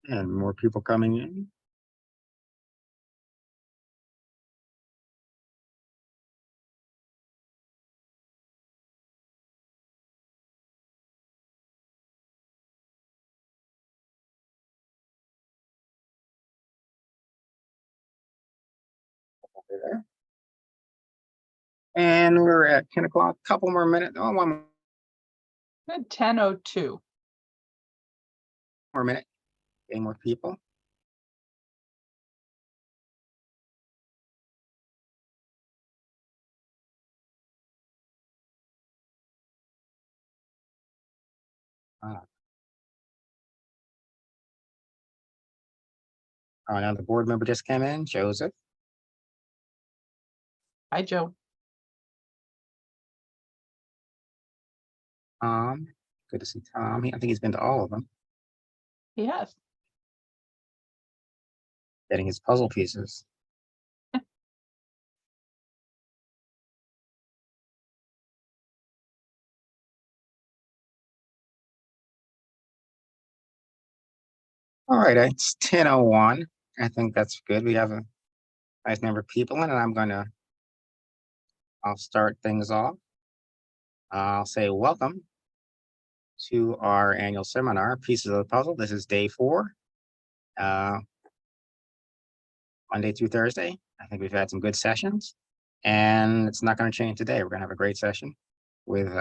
And more people coming in. Over there. And we're at 10 o'clock, couple more minutes. Oh, one At 10:02. more minute. Getting more people. Another board member just came in, Joseph. Hi, Joe. Good to see Tom. I think he's been to all of them, Yes. getting his puzzle pieces. All right, it's 10:01. I think that's good. We have a nice number of people in, and I'll start things off. I'll say welcome to our annual seminar, Pieces of the Puzzle. This is day 4, Monday through Thursday. I think we've had some good sessions, and it's not going to change today. We're going to have a great session with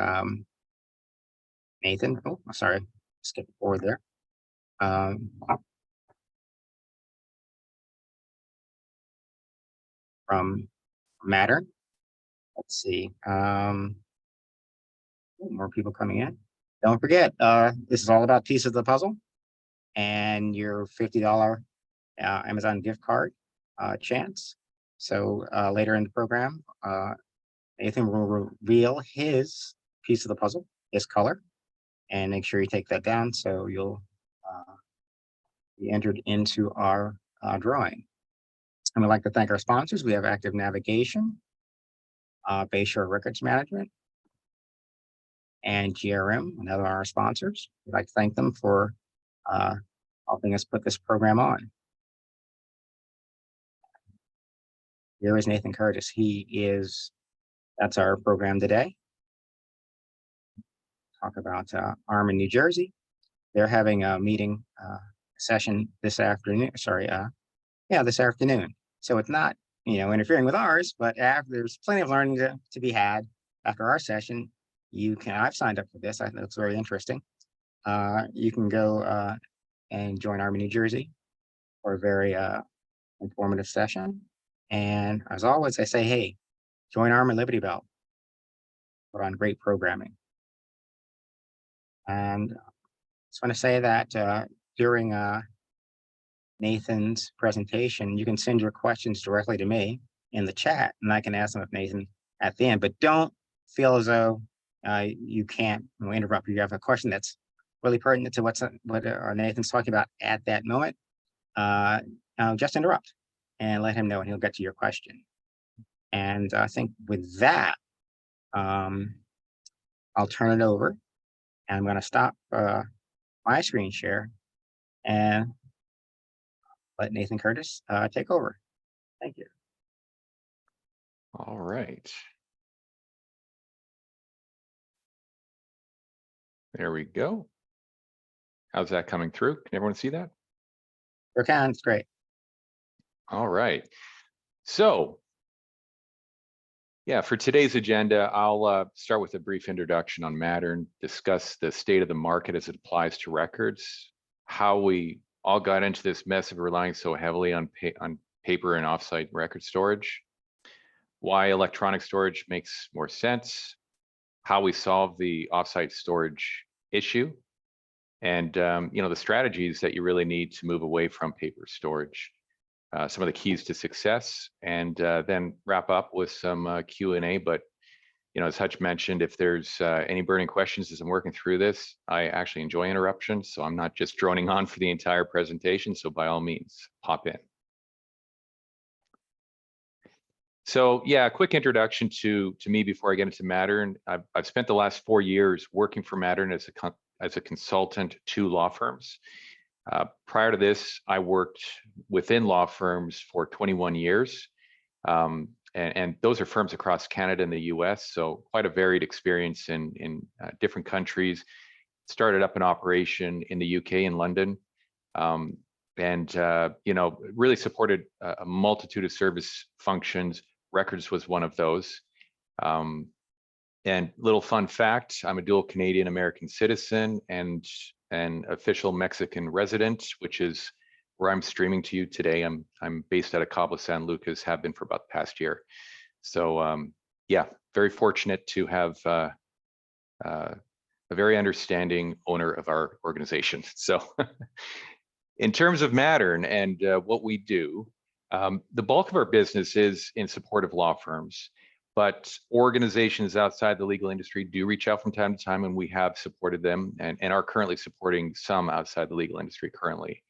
Nathan. Oh, sorry, skip forward there. From Mattern. Let's see. More people coming in. Don't forget, this is all about pieces of the puzzle and your $50 Amazon gift card chance. So later in the program, Nathan will reveal his piece of the puzzle, his color, and make sure you take that down so you'll be entered into our drawing. And we'd like to thank our sponsors. We have Active Navigation, Bayshore Records Management, and GRM, another of our sponsors. We'd like to thank them for helping us put this program on. Here is Nathan Curtis. That's our program today. Talk about ARMA in New Jersey. They're having a meeting session this afternoon. This afternoon. So it's not, interfering with ours, but there's plenty of learning to be had after our session. I've signed up for this. I think it's very interesting. You can go and join ARMA New Jersey for a very informative session. And as always, I say, hey, join ARMA Liberty Bell. Put on great programming. And I just want to say that during Nathan's presentation, you can send your questions directly to me in the chat, and I can ask them of Nathan at the end. But don't feel as though you can't interrupt. You have a question that's really pertinent to what Nathan's talking about at that moment. Just interrupt and let him know, and he'll get to your question. And I think with that, I'll turn it over, and I'm going to stop my screen share and let Nathan Curtis take over. Thank you. All right. There we go. How's that coming through? Can everyone see that? Sure can. It's great. All right. So, yeah, for today's agenda, I'll start with a brief introduction on Mattern, discuss the state of the market as it applies to records, how we all got into this mess of relying so heavily on paper and offsite record storage, why electronic storage makes more sense, how we solve the offsite storage issue, and the strategies that you really need to move away from paper storage, some of the keys to success, and then wrap up with some Q&A. But as Hutch mentioned, if there's any burning questions as I'm working through this, I actually enjoy interruptions, so I'm not just droning on for the entire presentation, so by all means, pop in. So yeah, a quick introduction to me before I get into Mattern. I've spent the last 4 years working for Mattern as a consultant to law firms. Prior to this, I worked within law firms for 21 years. And those are firms across Canada and the US, so quite a varied experience in different countries. Started up an operation in the UK in London, and really supported a multitude of service functions. Records was one of those. And little fun fact, I'm a dual Canadian American citizen and an official Mexican resident, which is where I'm streaming to you today. I'm based out of Cabo San Lucas, have been for about the past year. So yeah, very fortunate to have a very understanding owner of our organization. So in terms of Mattern and what we do, the bulk of our business is in support of law firms, but organizations outside the legal industry do reach out from time to time, and we have supported them and are currently supporting some outside the legal industry currently.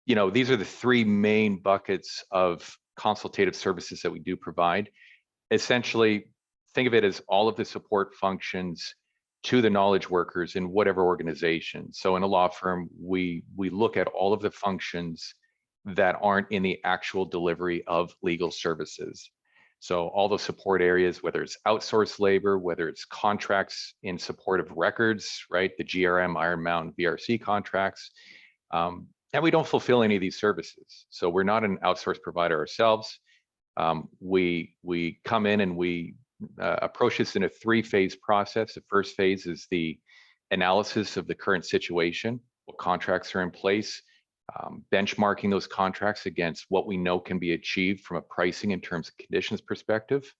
These are the three main buckets of consultative services that we do provide. Essentially, think of it as all of the support functions to the knowledge workers in whatever organization. So in a law firm, we look at all of the functions that aren't in the actual delivery of legal services. So all the support areas, whether it's outsourced labor, whether it's contracts in support of records, right? The GRM, Iron Mountain, VRC contracts. And we don't fulfill any of these services. So we're not an outsourced provider ourselves. We come in and we approach this in a three-phase process. The first phase is the analysis of the current situation, what contracts are in place, benchmarking those contracts against what we know can be achieved from a pricing and terms and conditions perspective.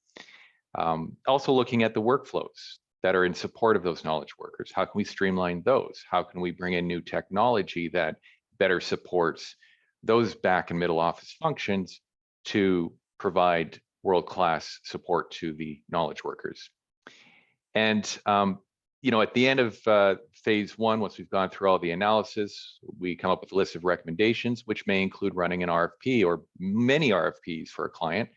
Also looking at the workflows that are in support of those knowledge workers. How can we streamline those? How can we bring in new technology that better supports those back and middle office functions to provide world-class support to the knowledge workers? And at the end of phase one, once we've gone through all the analysis, we come up with a list of recommendations, which may include running an RFP or many RFPs for a client.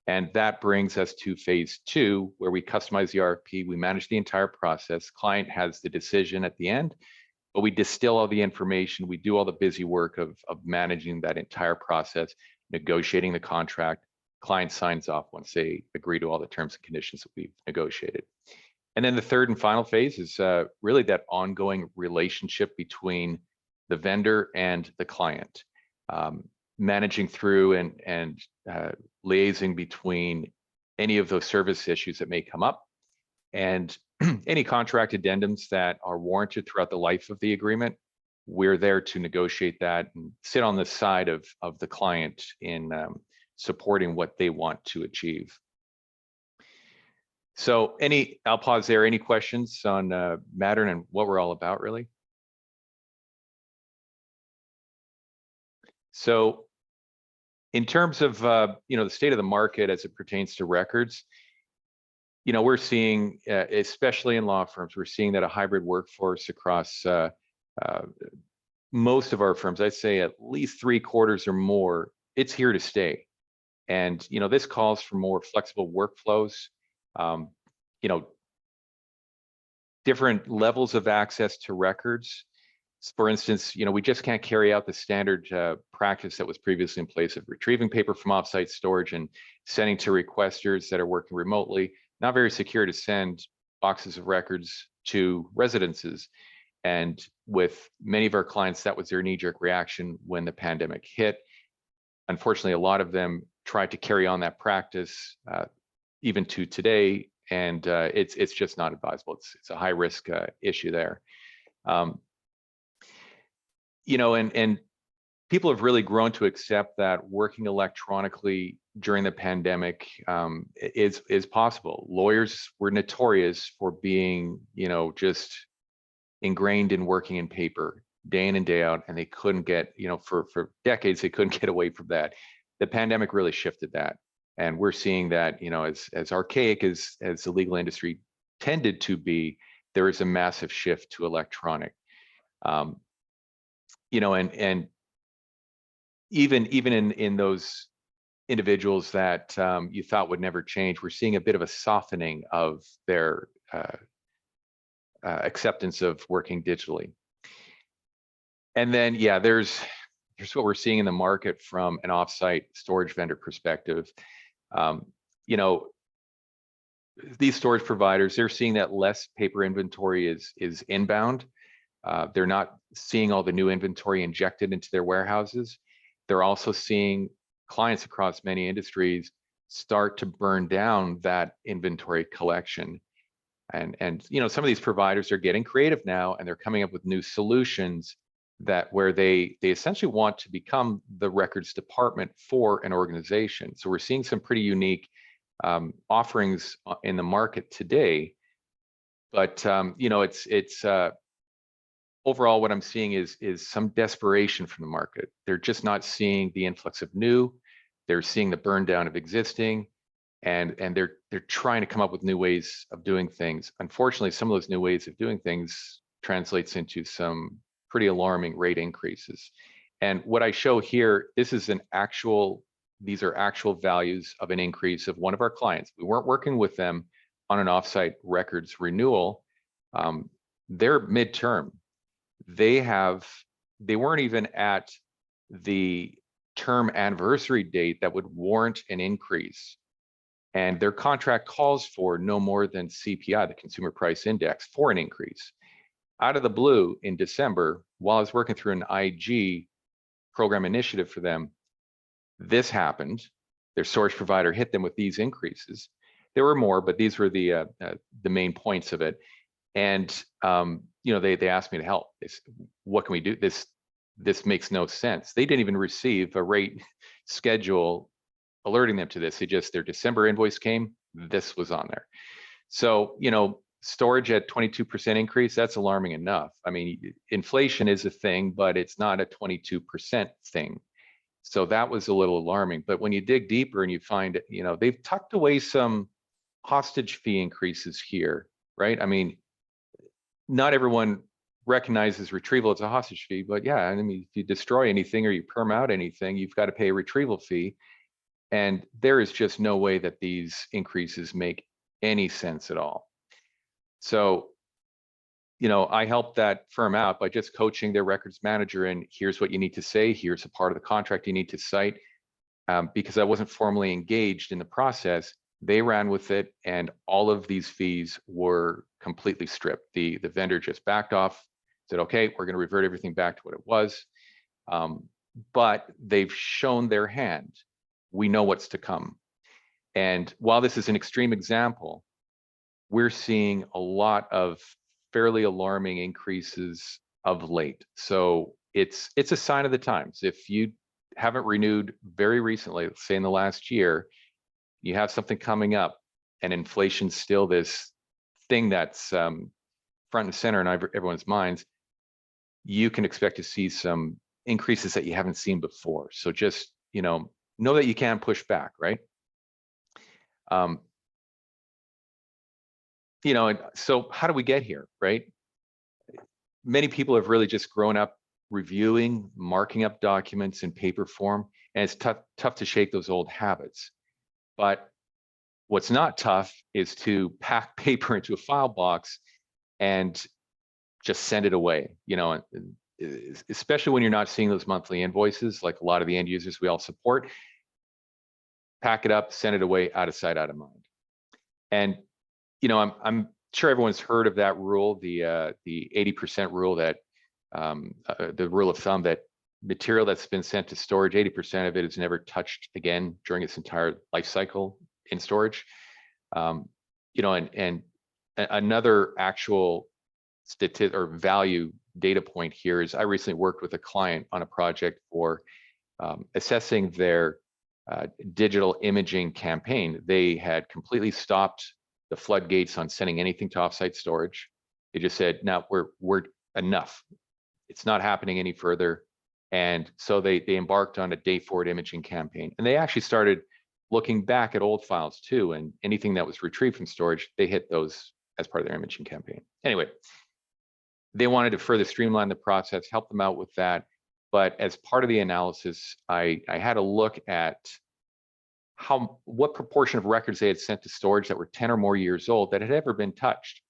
And that brings us to phase two, where we customize the RFP, we manage the entire process. Client has the decision at the end, but we distill all the information. We do all the busy work of managing that entire process, negotiating the contract. Client signs off once they agree to all the terms and conditions that we've negotiated. And then the third and final phase is really that ongoing relationship between the vendor and the client, managing through and liaising between any of those service issues that may come up, and any contract addendums that are warranted throughout the life of the agreement. We're there to negotiate that and sit on the side of the client in supporting what they want to achieve. So I'll pause there. Any questions on Mattern and what we're all about, really? So in terms of the state of the market as it pertains to records, we're seeing, especially in law firms, we're seeing that a hybrid workforce across most of our firms, I'd say at least 3/4 or more, it's here to stay. And this calls for more flexible workflows, different levels of access to records. For instance, we just can't carry out the standard practice that was previously in place of retrieving paper from offsite storage and sending to requesters that are working remotely. Not very secure to send boxes of records to residences. And with many of our clients, that was their knee-jerk reaction when the pandemic hit. Unfortunately, a lot of them tried to carry on that practice even to today, and it's just not advisable. It's a high-risk issue there. And people have really grown to accept that working electronically during the pandemic is possible. Lawyers were notorious for being, just ingrained in working in paper day in and day out, and they couldn't get, for decades, they couldn't get away from that. The pandemic really shifted that. And we're seeing that, as archaic as the legal industry tended to be, there is a massive shift to electronic. And even in those individuals that you thought would never change, we're seeing a bit of a softening of their acceptance of working digitally. And then, yeah, here's what we're seeing in the market from an offsite storage vendor perspective. You know, these storage providers, they're seeing that less paper inventory is inbound. They're not seeing all the new inventory injected into their warehouses. They're also seeing clients across many industries start to burn down that inventory collection. And you know, some of these providers are getting creative now, and they're coming up with new solutions where they essentially want to become the records department for an organization. So we're seeing some pretty unique offerings in the market today. But you know, it's overall, what I'm seeing is some desperation from the market. They're just not seeing the influx of new. They're seeing the burn down of existing, and they're trying to come up with new ways of doing things. Unfortunately, some of those new ways of doing things translates into some pretty alarming rate increases. And what I show here, these are actual values of an increase of one of our clients. We weren't working with them on an offsite records renewal. They're midterm. They weren't even at the term anniversary date that would warrant an increase. And their contract calls for no more than CPI, the Consumer Price Index, for an increase. Out of the blue in December, while I was working through an IG program initiative for them, this happened. Their storage provider hit them with these increases. There were more, but these were the main points of it. And you know, they asked me to help. They said, what can we do? This makes no sense. They didn't even receive a rate schedule alerting them to this. Their December invoice came, this was on there. So, you know, storage at 22% increase, that's alarming enough. I mean, inflation is a thing, but it's not a 22% thing. So that was a little alarming. But when you dig deeper and you find, you know, they've tucked away some hostage fee increases here, right? I mean, not everyone recognizes retrieval as a hostage fee, but yeah, I mean, if you destroy anything or you perm out anything, you've got to pay a retrieval fee. And there is just no way that these increases make any sense at all. So, you know, I helped that firm out by just coaching their records manager, and here's what you need to say, here's a part of the contract you need to cite. Because I wasn't formally engaged in the process, they ran with it, and all of these fees were completely stripped. The vendor just backed off, said, okay, we're going to revert everything back to what it was. But they've shown their hand. We know what's to come. And while this is an extreme example, we're seeing a lot of fairly alarming increases of late. So it's a sign of the times. If you haven't renewed very recently, let's say in the last year, you have something coming up, and inflation's still this thing that's front and center in everyone's minds, you can expect to see some increases that you haven't seen before. So just, you know that you can push back, right? You know, and so how do we get here, right? Many people have really just grown up reviewing, marking up documents in paper form, and it's tough to shake those old habits. But what's not tough is to pack paper into a file box and just send it away, you know, especially when you're not seeing those monthly invoices, like a lot of the end users we all support. Pack it up, send it away, out of sight, out of mind. And you know, I'm sure everyone's heard of that rule, the 80% rule, that the rule of thumb that material that's been sent to storage, 80% of it is never touched again during its entire life cycle in storage. You know, and another actual statistic or value data point here is I recently worked with a client on a project for assessing their digital imaging campaign. They had completely stopped the floodgates on sending anything to offsite storage. They just said, "No, we're enough. It's not happening any further." And so they embarked on a day forward imaging campaign, and they actually started looking back at old files too, and anything that was retrieved from storage, they hit those as part of their imaging campaign. Anyway, they wanted to further streamline the process, help them out with that. But as part of the analysis, I had a look at what proportion of records they had sent to storage that were 10 or more years old that had ever been touched.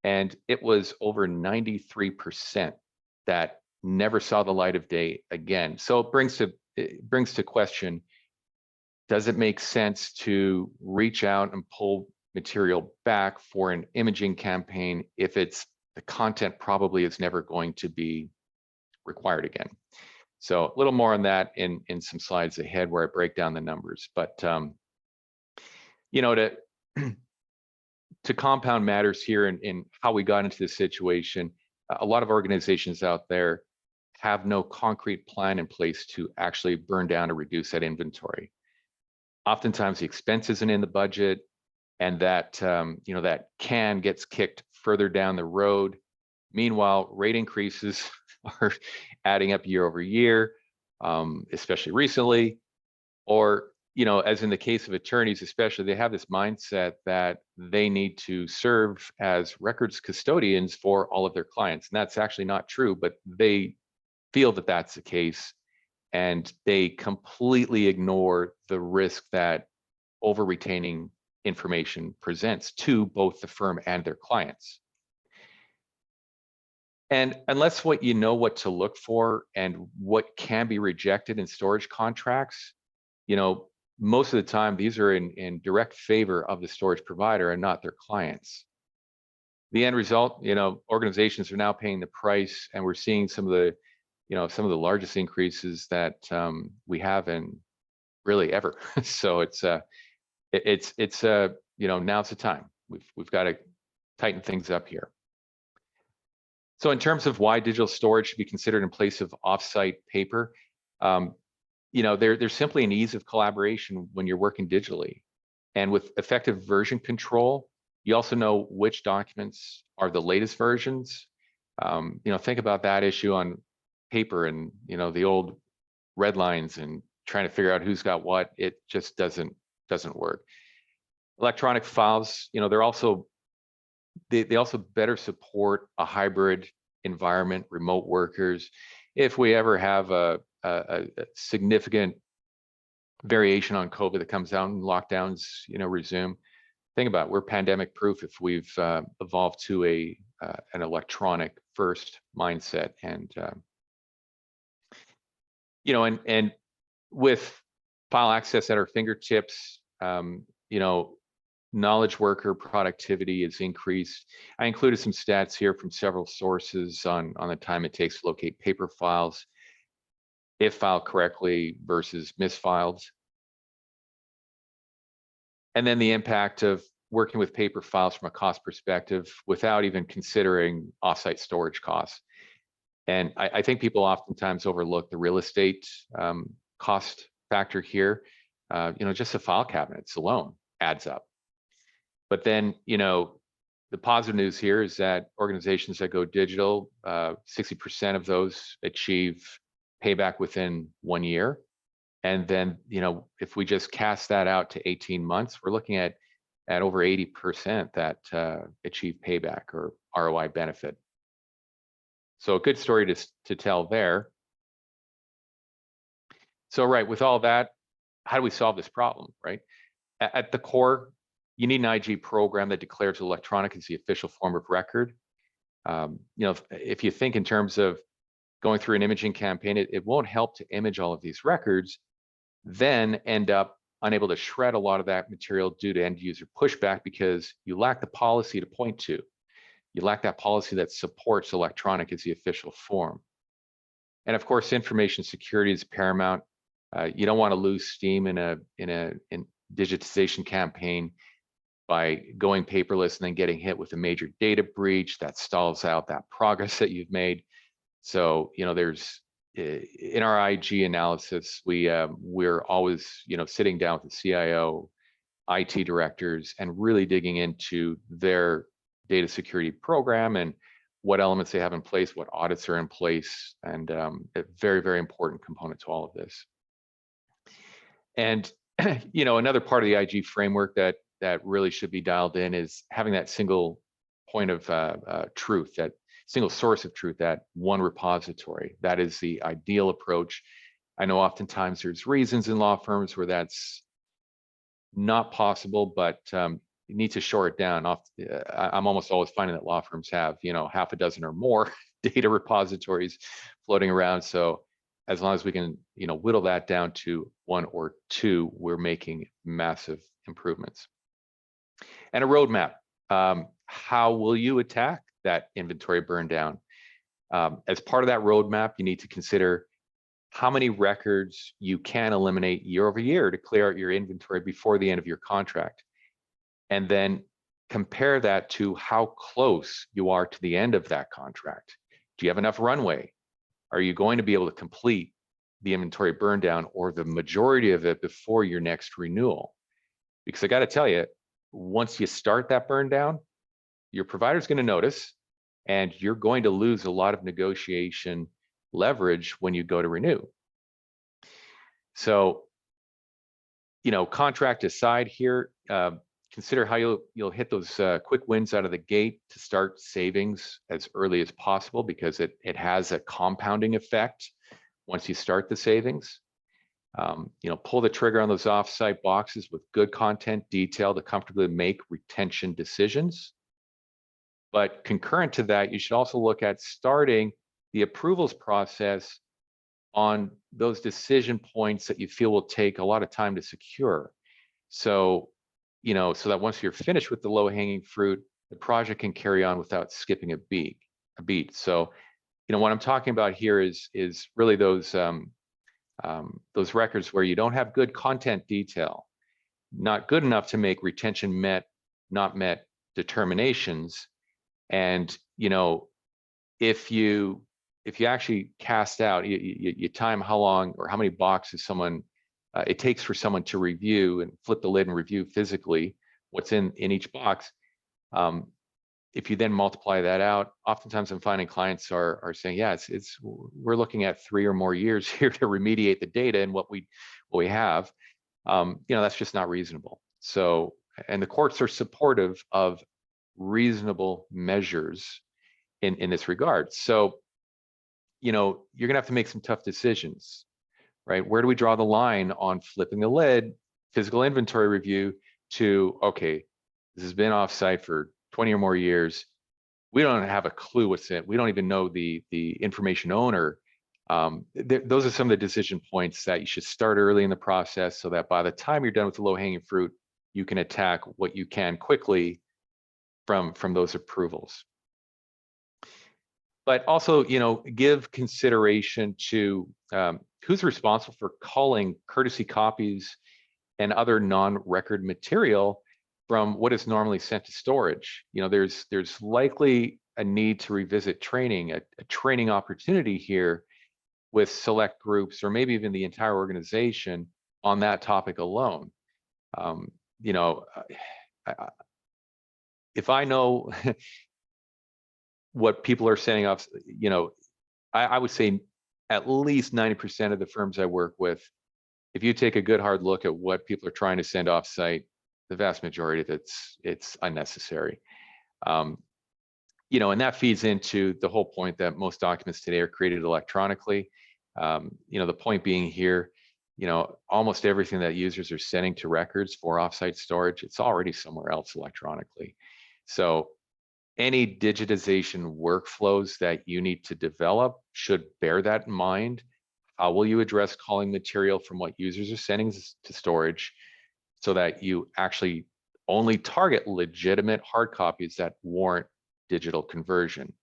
And it was over 93% that never saw the light of day again. So it brings to question, does it make sense to reach out and pull material back for an imaging campaign if the content probably is never going to be required again? So a little more on that in some slides ahead where I break down the numbers. But you know, to compound matters here in how we got into this situation, a lot of organizations out there have no concrete plan in place to actually burn down or reduce that inventory. Oftentimes the expense isn't in the budget, and that you know, that can gets kicked further down the road. Meanwhile, rate increases are adding up year over year, especially recently. Or, you know, as in the case of attorneys, especially, they have this mindset that they need to serve as records custodians for all of their clients. And that's actually not true, but they feel that that's the case. And they completely ignore the risk that over retaining information presents to both the firm and their clients. And unless what you know what to look for and what can be rejected in storage contracts, you know, most of the time these are in direct favor of the storage provider and not their clients. The end result, you know, organizations are now paying the price, and we're seeing some of the, you know, some of the largest increases that we have in really ever. So it's you know, now's the time. We've got to tighten things up here. So in terms of why digital storage should be considered in place of offsite paper, you know, there's simply an ease of collaboration when you're working digitally. And with effective version control, you also know which documents are the latest versions. You know, think about that issue on paper and, you know, the old red lines and trying to figure out who's got what. It just doesn't work. Electronic files, you know, they also better support a hybrid environment, remote workers. If we ever have a significant variation on COVID that comes out and lockdowns, you know, resume, think about it, we're pandemic proof if we've evolved to an electronic first mindset. And you know, and with file access at our fingertips, you know, knowledge worker productivity is increased. I included some stats here from several sources on the time it takes to locate paper files, if filed correctly versus misfiled. And then the impact of working with paper files from a cost perspective without even considering offsite storage costs. And I think people oftentimes overlook the real estate cost factor here. You know, just the file cabinets alone adds up. But then, you know, the positive news here is that organizations that go digital, 60% of those achieve payback within 1 year. And then, you know, if we just cast that out to 18 months, we're looking at over 80% that achieve payback or ROI benefit. So a good story to tell there. So, right, with all that, how do we solve this problem, right? At the core, you need an IG program that declares electronic as the official form of record. You know, if you think in terms of going through an imaging campaign, it won't help to image all of these records, then end up unable to shred a lot of that material due to end user pushback because you lack the policy to point to. You lack that policy that supports electronic as the official form. And of course, information security is paramount. You don't want to lose steam in a digitization campaign by going paperless and then getting hit with a major data breach that stalls out that progress that you've made. So, you know, there's in our IG analysis, we're always, you know, sitting down with the CIO, IT directors, and really digging into their data security program and what elements they have in place, what audits are in place, and a very, very important component to all of this. And you know, another part of the IG framework that really should be dialed in is having that single point of truth, that single source of truth, that one repository. That is the ideal approach. I know oftentimes there's reasons in law firms where that's not possible, but you need to shore it down. I'm almost always finding that law firms have, you know, half a dozen or more data repositories floating around. So as long as we can, whittle that down to 1 or 2, we're making massive improvements. And a roadmap. How will you attack that inventory burn down? As part of that roadmap, you need to consider how many records you can eliminate year over year to clear out your inventory before the end of your contract. And then compare that to how close you are to the end of that contract. Do you have enough runway? Are you going to be able to complete the inventory burn down or the majority of it before your next renewal? Because I got to tell you, once you start that burn down, your provider's going to notice, and you're going to lose a lot of negotiation leverage when you go to renew. So, contract aside here, consider how you'll hit those quick wins out of the gate to start savings as early as possible, because it has a compounding effect once you start the savings. Pull the trigger on those offsite boxes with good content detail to comfortably make retention decisions. But concurrent to that, you should also look at starting the approvals process on those decision points that you feel will take a lot of time to secure. So, so that once you're finished with the low-hanging fruit, the project can carry on without skipping a beat. So, what I'm talking about here is really those records where you don't have good content detail, not good enough to make retention met, not met determinations. And, if you actually cast out, you time how long or how many boxes it takes for someone to review and flip the lid and review physically what's in each box. If you then multiply that out, oftentimes I'm finding clients are saying, yeah, we're looking at 3 or more years here to remediate the data and what we have. That's just not reasonable. So, and the courts are supportive of reasonable measures in this regard. So, you're gonna have to make some tough decisions, right? Where do we draw the line on flipping the lid, physical inventory review to, okay, this has been offsite for 20 or more years. We don't have a clue what's in it. We don't even know the information owner. Those are some of the decision points that you should start early in the process, so that by the time you're done with the low-hanging fruit, you can attack what you can quickly from those approvals. But also, give consideration to who's responsible for calling courtesy copies and other non-record material from what is normally sent to storage. There's likely a need to revisit training, a training opportunity here with select groups, or maybe even the entire organization on that topic alone. If I know what people are sending off, I would say at least 90% of the firms I work with, if you take a good hard look at what people are trying to send off site, the vast majority of it's unnecessary. And that feeds into the whole point that most documents today are created electronically. The point being here, almost everything that users are sending to records for offsite storage, it's already somewhere else electronically. So any digitization workflows that you need to develop should bear that in mind. How will you address calling material from what users are sending to storage, so that you actually only target legitimate hard copies that warrant digital conversion?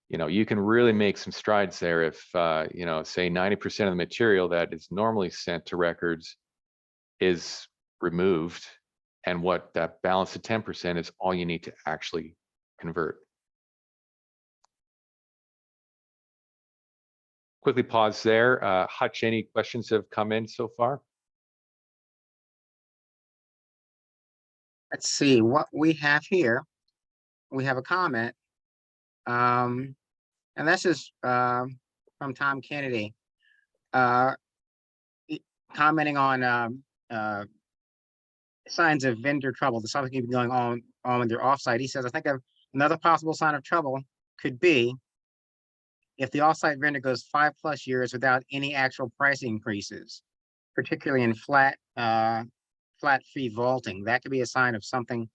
You can really make some strides there if, say 90% of the material that is normally sent to records is removed, and what that balance of 10% is all you need to actually convert. Quickly pause there. Hutch, any questions have come in so far? Let's see what we have here. We have a comment. And this is from Tom Kennedy, commenting on signs of vendor trouble. There's something going on with your offsite. He says, I think another possible sign of trouble could be if the offsite vendor goes 5+ years without any actual price increases, particularly in flat fee vaulting. That could be a sign of something,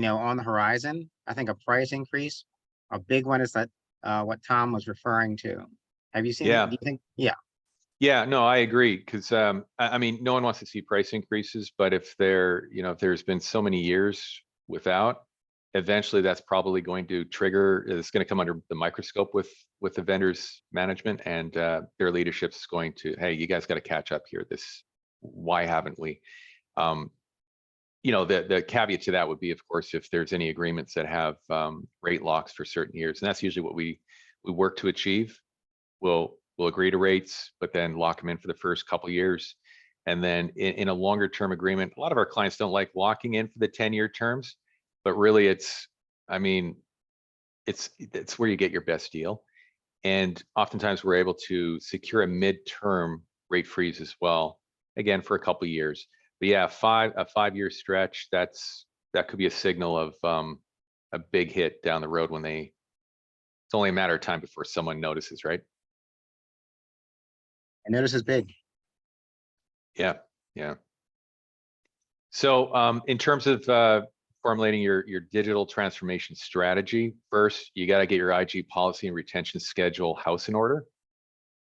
on the horizon. I think a price increase, a big one, is that what Tom was referring to. Have you seen? Yeah. Do you think? Yeah. Yeah, no, I agree. Because I mean, no one wants to see price increases, but if if there's been so many years without, eventually that's probably going to trigger, it's going to come under the microscope with the vendors management, and their leadership is going to, hey, you guys got to catch up here. Why haven't we? The caveat to that would be, of course, if there's any agreements that have rate locks for certain years, and that's usually what we work to achieve. We'll agree to rates, but then lock them in for the first couple of years. And then in a longer term agreement, a lot of our clients don't like locking in for the 10-year terms, but really it's where you get your best deal. And oftentimes we're able to secure a mid-term rate freeze as well, again, for a couple of years. But yeah, a 5-year stretch, that could be a signal of a big hit down the road when it's only a matter of time before someone notices, right? And notice is big. Yeah. So in terms of formulating your digital transformation strategy, first, you got to get your IG policy and retention schedule house in order.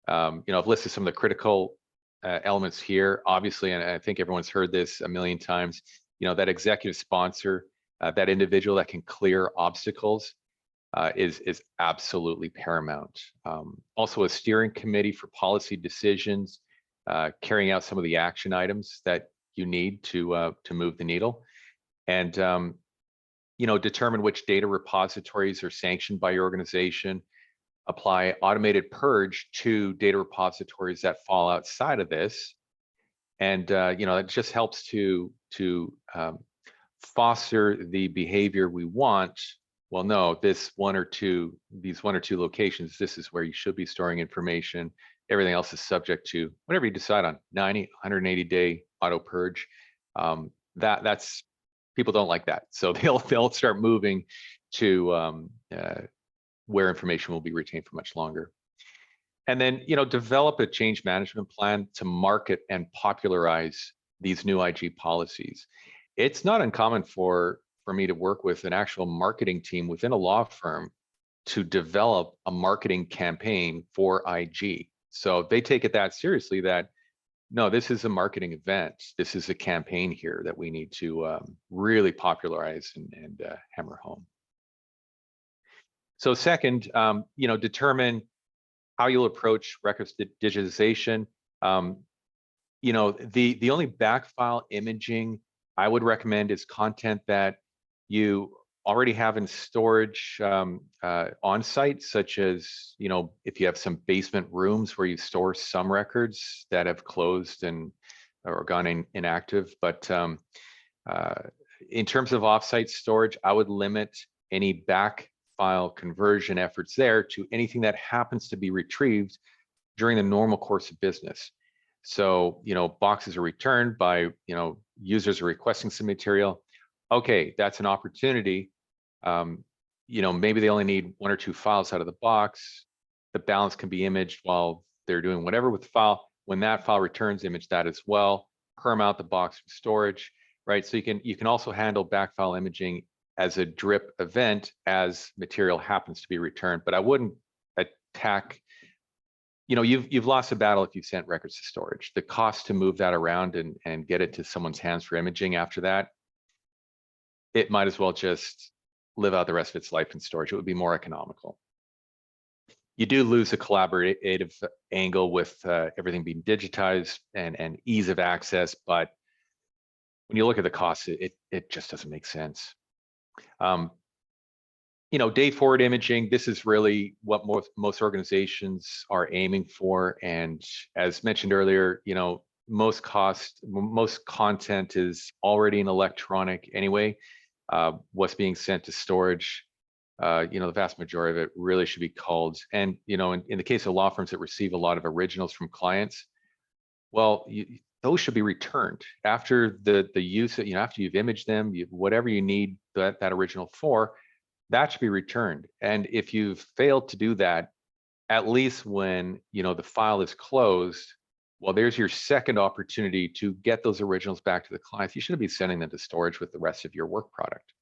I've listed some of the critical elements here, obviously, and I think everyone's heard this a million times. That executive sponsor, that individual that can clear obstacles, is absolutely paramount. Also, a steering committee for policy decisions, carrying out some of the action items that you need to move the needle, and determine which data repositories are sanctioned by your organization. Apply automated purge to data repositories that fall outside of this, and it just helps to foster the behavior we want. Well, no, these one or two locations, this is where you should be storing information. Everything else is subject to whatever you decide on, 90, 180 day auto purge. That's people don't like that. So they'll start moving to where information will be retained for much longer. And then, develop a change management plan to market and popularize these new IG policies. It's not uncommon for me to work with an actual marketing team within a law firm to develop a marketing campaign for IG. So they take it that seriously that, no, this is a marketing event. This is a campaign here that we need to really popularize and hammer home. So second, determine how you'll approach records digitization. The only backfile imaging I would recommend is content that you already have in storage on site, such as, if you have some basement rooms where you store some records that have closed or gone inactive. But in terms of offsite storage, I would limit any backfile conversion efforts there to anything that happens to be retrieved during the normal course of business. So, boxes are returned by, users are requesting some material. Okay, that's an opportunity. Maybe they only need 1 or 2 files out of the box. The balance can be imaged while they're doing whatever with the file. When that file returns, image that as well. Perm out the box from storage, right? So you can also handle backfile imaging as a drip event as material happens to be returned. But I wouldn't attack. You've lost a battle if you've sent records to storage. The cost to move that around and get it to someone's hands for imaging after that, it might as well just live out the rest of its life in storage. It would be more economical. You do lose a collaborative angle with everything being digitized and ease of access, but when you look at the costs, it just doesn't make sense. Day forward imaging, this is really what most organizations are aiming for. And as mentioned earlier, most content is already in electronic anyway. What's being sent to storage, the vast majority of it really should be culled. And, in the case of law firms that receive a lot of originals from clients, well, those should be returned after the use, after you've imaged them, whatever you need that original for, that should be returned. And if you've failed to do that, at least when, the file is closed, well, there's your second opportunity to get those originals back to the clients. You shouldn't be sending them to storage with the rest of your work product.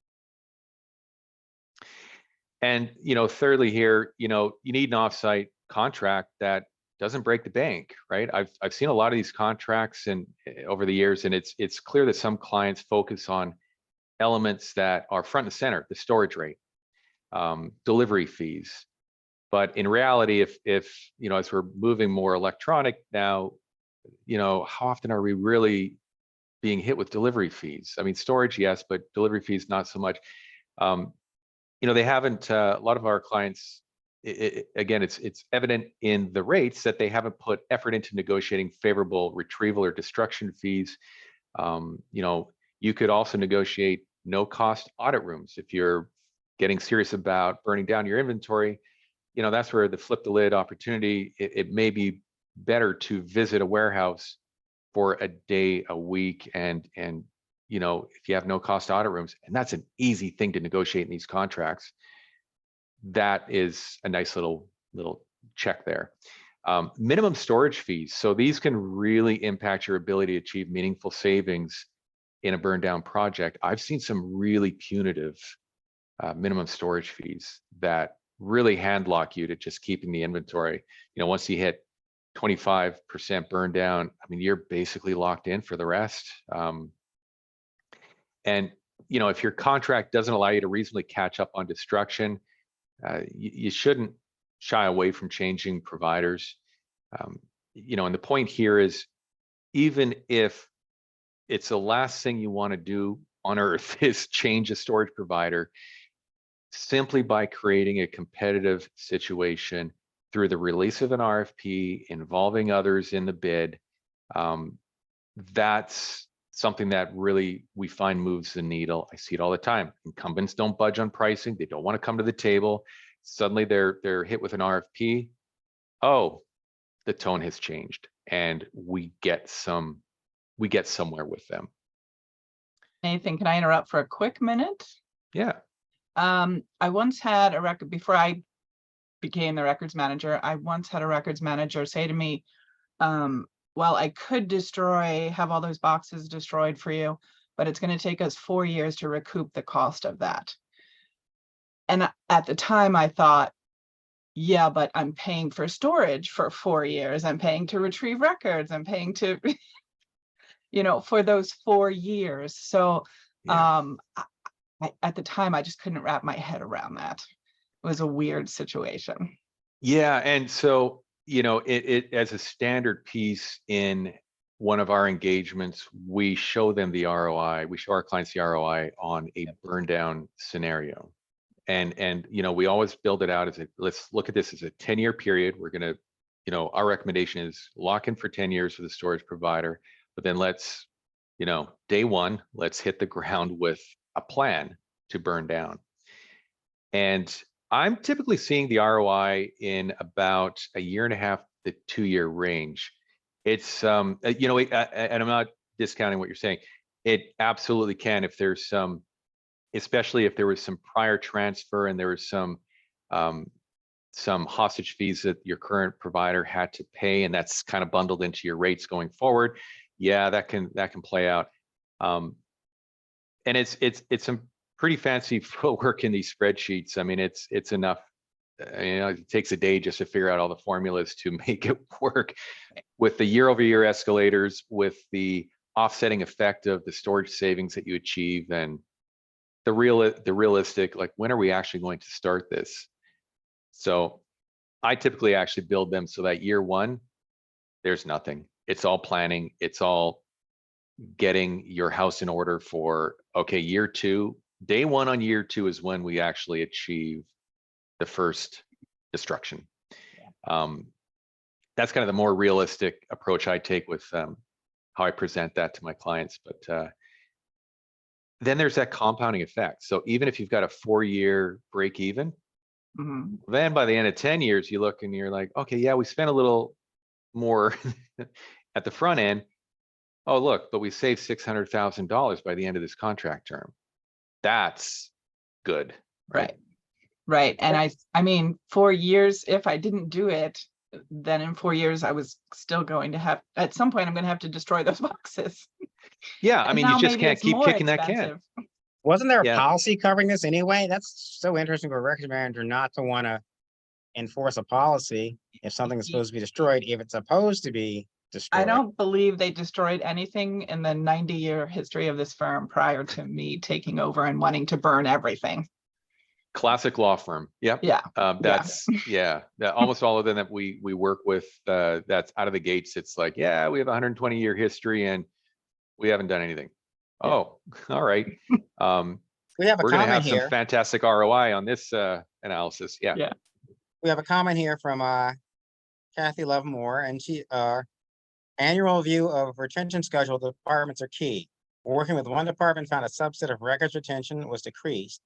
And, thirdly here, you need an offsite contract that doesn't break the bank, right? I've seen a lot of these contracts and over the years, and it's clear that some clients focus on elements that are front and center, the storage rate, delivery fees. But in reality, if as we're moving more electronic now, how often are we really being hit with delivery fees? I mean, storage, yes, but delivery fees, not so much. They haven't, a lot of our clients, again, it's evident in the rates that they haven't put effort into negotiating favorable retrieval or destruction fees. You could also negotiate no cost audit rooms if you're getting serious about burning down your inventory. That's where the flip the lid opportunity, it may be better to visit a warehouse for a day a week, and if you have no cost audit rooms, and that's an easy thing to negotiate in these contracts, that is a nice little check there. Minimum storage fees. So these can really impact your ability to achieve meaningful savings in a burn down project. I've seen some really punitive minimum storage fees that really handlock you to just keeping the inventory. Once you hit 25% burn down, I mean, you're basically locked in for the rest. And if your contract doesn't allow you to reasonably catch up on destruction, you shouldn't shy away from changing providers. And the point here is, even if it's the last thing you want to do on earth is change a storage provider, simply by creating a competitive situation through the release of an RFP involving others in the bid, that's something that really we find moves the needle. I see it all the time. Incumbents don't budge on pricing. They don't want to come to the table. Suddenly they're hit with an RFP. Oh, the tone has changed, and we get somewhere with them. Nathan, can I interrupt for a quick minute? Yeah. I once had a record, before I became the records manager, I once had a records manager say to me, well, I could have all those boxes destroyed for you, but it's going to take us 4 years to recoup the cost of that. And at the time I thought, yeah, but I'm paying for storage for 4 years. I'm paying to retrieve records. I'm paying to, for those 4 years. So, Yeah. at the time, I just couldn't wrap my head around that. It was a weird situation. Yeah, and so, it as a standard piece in one of our engagements, we show them the ROI. We show our clients the ROI on a burn down scenario. And we always build it out as let's look at this as a 10-year period. We're going to, our recommendation is lock in for 10 years for the storage provider, but then let's, day one, let's hit the ground with a plan to burn down. And I'm typically seeing the ROI in about 1.5 to 2 year range. It's, and I'm not discounting what you're saying. It absolutely can, if there's some, especially if there was some prior transfer and there was some hostage fees that your current provider had to pay, and that's kind of bundled into your rates going forward. Yeah, that can play out. And it's some pretty fancy footwork in these spreadsheets. I mean, it's enough. It takes a day just to figure out all the formulas to make it work, with the year-over-year escalators, with the offsetting effect of the storage savings that you achieve, and the realistic, like, when are we actually going to start this? So I typically actually build them so that year one, there's nothing. It's all planning. It's all getting your house in order for, okay, year two, day one on year two is when we actually achieve the first destruction. That's kind of the more realistic approach I take with how I present that to my clients. But then there's that compounding effect. So even if you've got a 4-year break even, then by the end of 10 years, you look and you're like, okay, yeah, we spent a little more at the front end. Oh, look, but we saved $600,000 by the end of this contract term. That's good, right? Right. And I mean, 4 years, if I didn't do it, then in 4 years, I was still going to have, at some point, I'm going to have to destroy those boxes. Yeah, I mean, you just can't keep kicking that can. Wasn't there a Yeah. policy covering this anyway? That's so interesting for a records manager not to want to enforce a policy if something is supposed to be destroyed, if it's supposed to be I destroyed. don't believe they destroyed anything in the 90-year history of this firm prior to me taking over and wanting to burn everything. Classic law firm. Yep. Yeah. That's that almost all of them that we work with, that's out of the gates. It's like, yeah, we have 120-year history and we haven't done anything. Yeah. Oh, all right. We have a We're going to comment have some here. fantastic ROI on this analysis. Yeah. Yeah. We have a comment here from Kathy Lovemore, and she annual review of retention schedule departments are key. Working with one department found a subset of records retention was decreased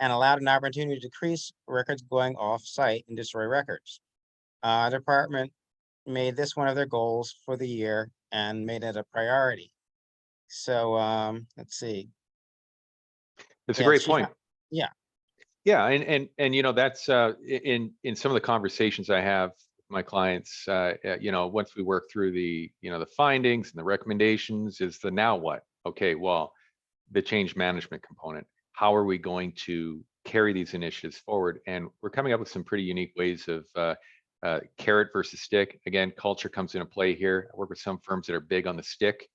and allowed an opportunity to decrease records going off site and destroy records. Department made this one of their goals for the year and made it a priority. So let's see. It's a Yeah, great she point. found- yeah. Yeah, and you know, that's in some of the conversations I have with my clients, you know, once we work through the, you know, the findings and the recommendations, is the now what? Okay, well, the change management component. How are we going to carry these initiatives forward? And we're coming up with some pretty unique ways of carrot versus stick. Again, culture comes into play here. I work with some firms that are big on the stick,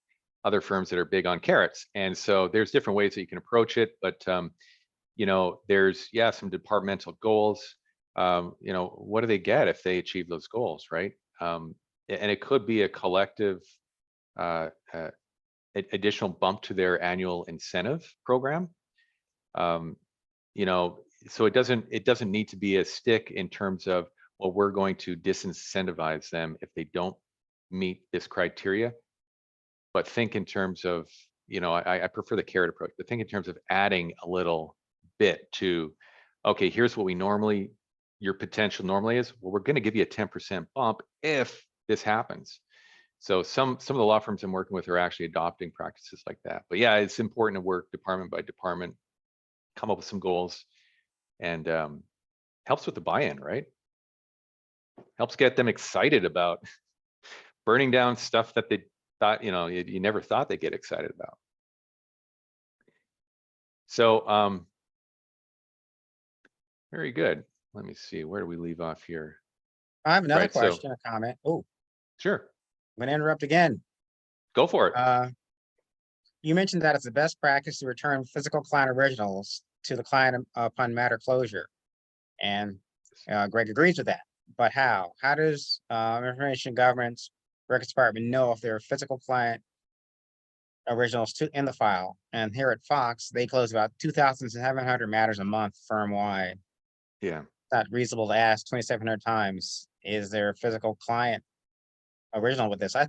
other firms that are big on carrots. And so there's different ways that you can approach it, but you know, there's, yeah, some departmental goals. You know, what do they get if they achieve those goals, right? And it could be a collective additional bump to their annual incentive program. You know, so it doesn't need to be a stick in terms of, well, we're going to disincentivize them if they don't meet this criteria. But think in terms of, you know, I prefer the carrot approach, but think in terms of adding a little bit to, okay, here's what we normally, your potential normally is, well, we're going to give you a 10% bump if this happens. So some of the law firms I'm working with are actually adopting practices like that. But yeah, it's important to work department by department, come up with some goals, and helps with the buy-in, right? Helps get them excited about burning down stuff that they thought, you know, you never thought they'd get excited about. So very good. Let me see, where do we leave off here? I have another Right, so- question, a comment. Oh, Sure, I'm gonna interrupt again. go for it. You mentioned that it's the best practice to return physical client originals to the client upon matter closure. And Greg agrees with that. But how? How does information governance records department know if there are physical client originals in the file? And here at Fox, they close about 2,700 matters a month firm-wide. Yeah. It's not reasonable to ask 2,700 times, is there a physical client original with this? I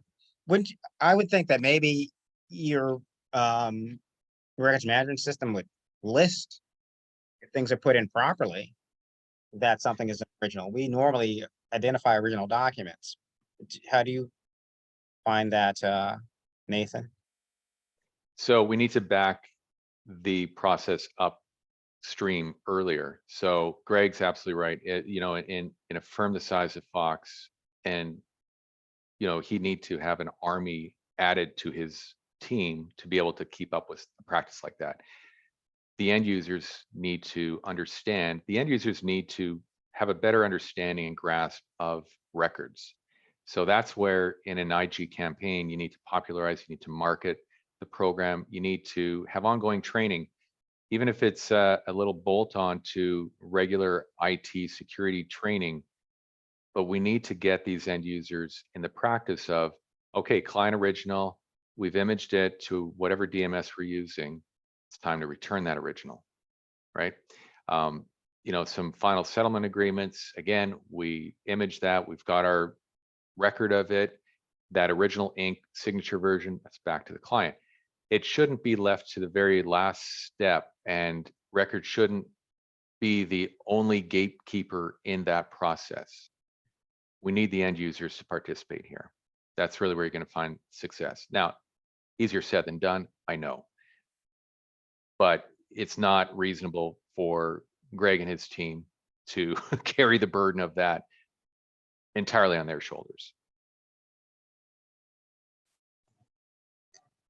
would think that maybe your records management system would list if things are put in properly, that something is original. We normally identify original documents. How do you find that, Nathan? So we need to back the process upstream earlier. So Greg's absolutely right. You know, in a firm the size of Fox, and you know, he'd need to have an army added to his team to be able to keep up with a practice like that. The end users need to understand, the end users need to have a better understanding and grasp of records. So that's where in an IG campaign, you need to popularize, you need to market the program, you need to have ongoing training, even if it's a little bolt on to regular IT security training. But we need to get these end users in the practice of, okay, client original, we've imaged it to whatever DMS we're using. It's time to return that original, right? You know, some final settlement agreements. Again, we image that. We've got our record of it. That original ink signature version, that's back to the client. It shouldn't be left to the very last step, and record shouldn't be the only gatekeeper in that process. We need the end users to participate here. That's really where you're going to find success. Now, easier said than done, I know. But it's not reasonable for Greg and his team to carry the burden of that entirely on their shoulders.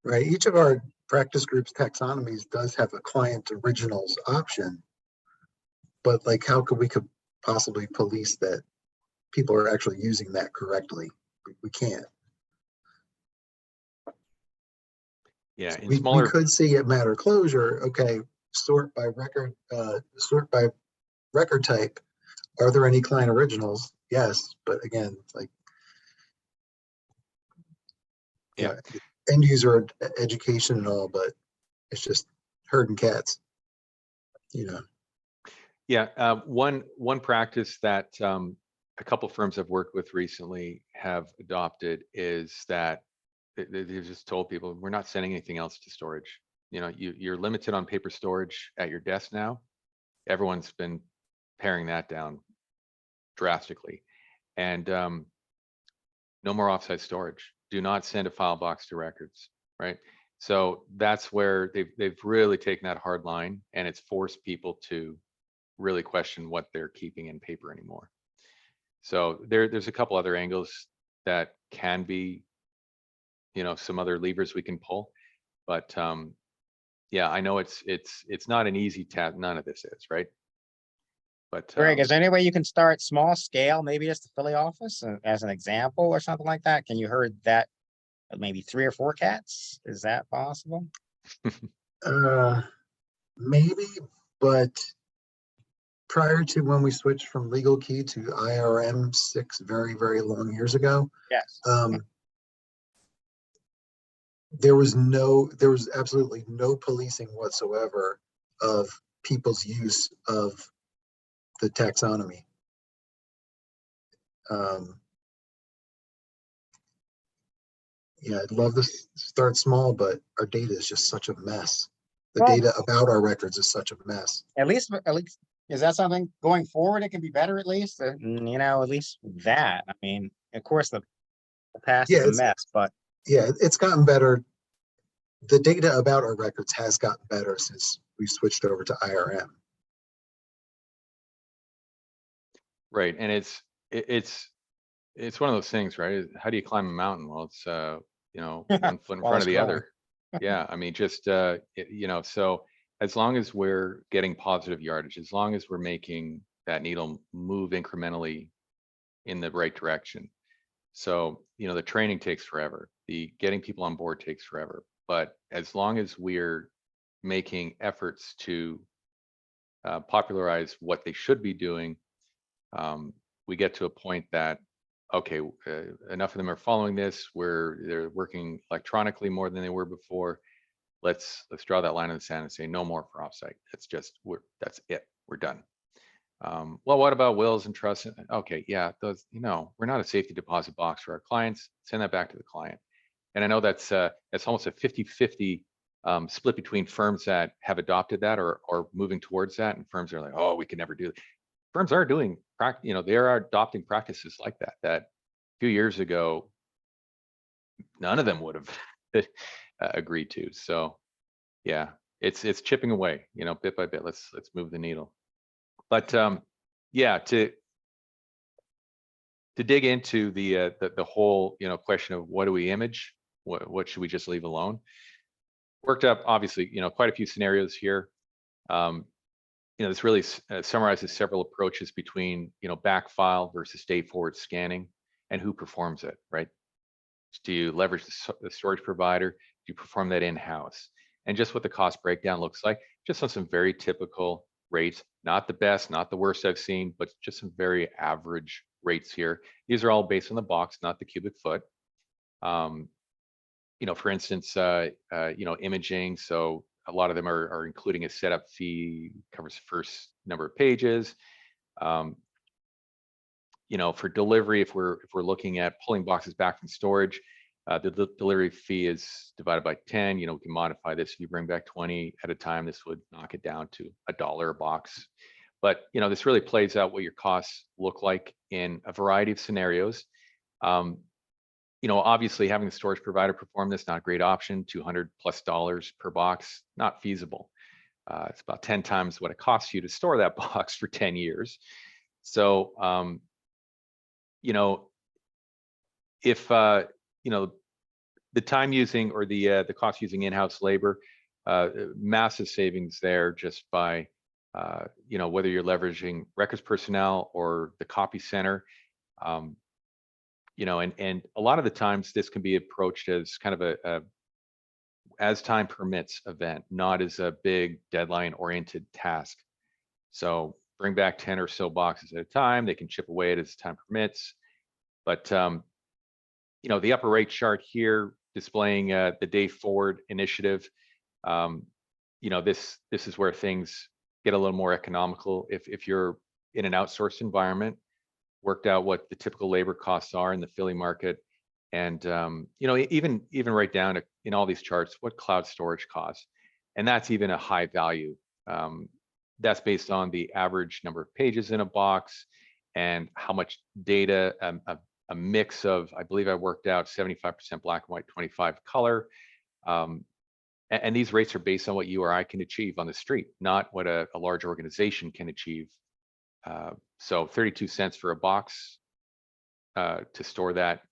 Right. Each of our practice groups taxonomies does have a client originals option, but like, how could we possibly police that people are actually using that correctly? We can't. Yeah, in We smaller, could see at matter closure, okay, sort by record type. Are there any client originals? Yes, but again, like, yeah, end user education and all, but it's just herding cats, you know. yeah. One practice that a couple firms I've worked with recently have adopted is that they just told people, we're not sending anything else to storage. You know, you're limited on paper storage at your desk now. Everyone's been paring that down drastically. And no more offsite storage. Do not send a file box to records, right? So that's where they've really taken that hard line, and it's forced people to really question what they're keeping in paper anymore. So there's a couple other angles that can be, you know, some other levers we can pull, but yeah, I know it's not an easy task. None of this is, right? But Greg, is there any way you can start small scale, maybe just the Philly office as an example or something like that? Can you herd that maybe 3 or 4 cats? Is that possible? Maybe, but prior to when we switched from legal key to IRM 6 very, very long years ago, Yes. there was absolutely no policing whatsoever of people's use of the taxonomy. Yeah, I'd love to start small, but our data is just such a mess. The Well, data about our records is such a mess. At least, is that something going forward? It can be better at least, you know, at least that. I mean, of course, the past Yeah, is a mess, but yeah, it's gotten better. The data about our records has gotten better since we switched over to IRM. right, and it's one of those things, right? How do you climb a mountain? Well, it's you know, one foot in While front it's of the growing. other. Yeah, I mean, just you know, so as long as we're getting positive yardage, as long as we're making that needle move incrementally in the right direction. So, you know, the training takes forever. The getting people on board takes forever. But as long as we're making efforts to popularize what they should be doing, we get to a point that, okay, enough of them are following this, where they're working electronically more than they were before. Let's draw that line in the sand and say no more for offsite. That's it. We're done. Well, what about wills and trusts? Okay, yeah, those, you know, we're not a safety deposit box for our clients. Send that back to the client. And I know that's almost a 50-50 split between firms that have adopted that or moving towards that, and firms that are like, oh, we can never do it. Firms are doing, you know, they are adopting practices like that a few years ago, none of them would have agreed to. So yeah, it's chipping away, you know, bit by bit. Let's move the needle. But yeah, to dig into the whole, you know, question of what do we image, what should we just leave alone? Worked up, obviously, you know, quite a few scenarios here. You know, this really summarizes several approaches between, you know, back file versus day forward scanning, and who performs it, right? Do you leverage the storage provider? Do you perform that in-house? And just what the cost breakdown looks like, just on some very typical rates, not the best, not the worst I've seen, but just some very average rates here. These are all based on the box, not the cubic foot. You know, for instance, you know, imaging. So a lot of them are including a setup fee, covers the first number of pages. You know, for delivery, if we're looking at pulling boxes back from storage, the delivery fee is divided by 10. You know, we can modify this. If you bring back 20 at a time, this would knock it down to $1 a box. But, you know, this really plays out what your costs look like in a variety of scenarios. You know, obviously having the storage provider perform this, not a great option. $200+ per box, not feasible. It's about 10 times what it costs you to store that box for 10 years. So, you know, if, you know, the time using or the cost using in-house labor, massive savings there just by you know, whether you're leveraging records personnel or the copy center. You know, and a lot of the times this can be approached as kind of a as time permits event, not as a big deadline oriented task. So bring back 10 or so boxes at a time. They can chip away at it as time permits. But you know, the upper right chart here displaying the day forward initiative. You know, this is where things get a little more economical. If you're in an outsourced environment, worked out what the typical labor costs are in the Philly market, and you know, even right down to, in all these charts, what cloud storage costs, and that's even a high value. That's based on the average number of pages in a box and how much data, a mix of, I believe I worked out 75% black and white, 25 color. And these rates are based on what you or I can achieve on the street, not what a large organization can achieve. So 32 cents for a box to store that